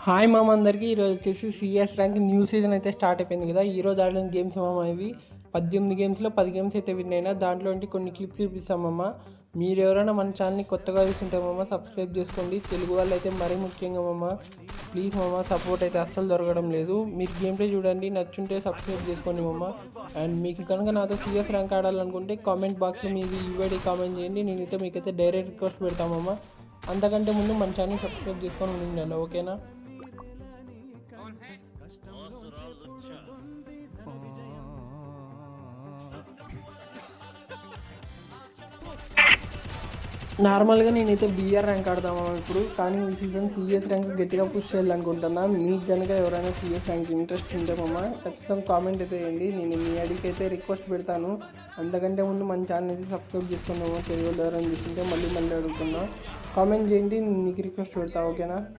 Hi మామ అందరికీ. ఈరోజు వచ్చేసి సిఎస్ ర్యాంక్ న్యూ సీజన్ అయితే స్టార్ట్ అయిపోయింది కదా. ఈరోజు ఆడిన గేమ్స్ మామ ఇవి 18 గేమ్స్లో 10 గేమ్స్ అయితే విన్ అయినా. దాంట్లో కొన్ని క్లిప్స్ చూపిస్తామమ్మ. మీరు ఎవరైనా మన ఛానల్ని కొత్తగా చూస్తుంటే మామ సబ్స్క్రైబ్ చేసుకోండి. తెలుగు వాళ్ళు అయితే మరీ ముఖ్యంగా మామ ప్లీజ్ మామ, సపోర్ట్ అయితే అస్సలు దొరకడం లేదు. మీరు గేమ్ ప్లే చూడండి, నచ్చుంటే సబ్స్క్రైబ్ చేసుకోండి మామ. అండ్ మీకు కనుక నాతో సిఎస్ ర్యాంక్ ఆడాలనుకుంటే కామెంట్ బాక్స్లో మీది యూఐడి కామెంట్ చేయండి. నేనైతే మీకైతే డైరెక్ట్ రిక్వెస్ట్ పెడతామమ్మ. అంతకంటే ముందు మన ఛానల్ సబ్స్క్రైబ్ చేసుకొని ఉండండి, ఓకేనా? నార్మల్గా నేనైతే బీఆర్ ర్యాంక్ ఆడదామా ఇప్పుడు, కానీ ఈ సీజన్ సిఎస్ ర్యాంక్ గట్టిగా పుష్ చేయాలనుకుంటున్నా. మీకు కనుక ఎవరైనా సిఎస్ ర్యాంక్ ఇంట్రెస్ట్ ఉంటే మామ ఖచ్చితంగా కామెంట్ అయితే వేయండి. నేను మీ ఐడికి అయితే రిక్వెస్ట్ పెడతాను. అంతకంటే ముందు మన ఛానల్ అయితే సబ్స్క్రైబ్ చేసుకుందామా. తెలుగులో ఎవరైనా చూస్తుంటే మళ్ళీ అడుగుతున్నా. కామెంట్ చేయండి, నేను నీకు రిక్వెస్ట్ పెడతా, ఓకేనా?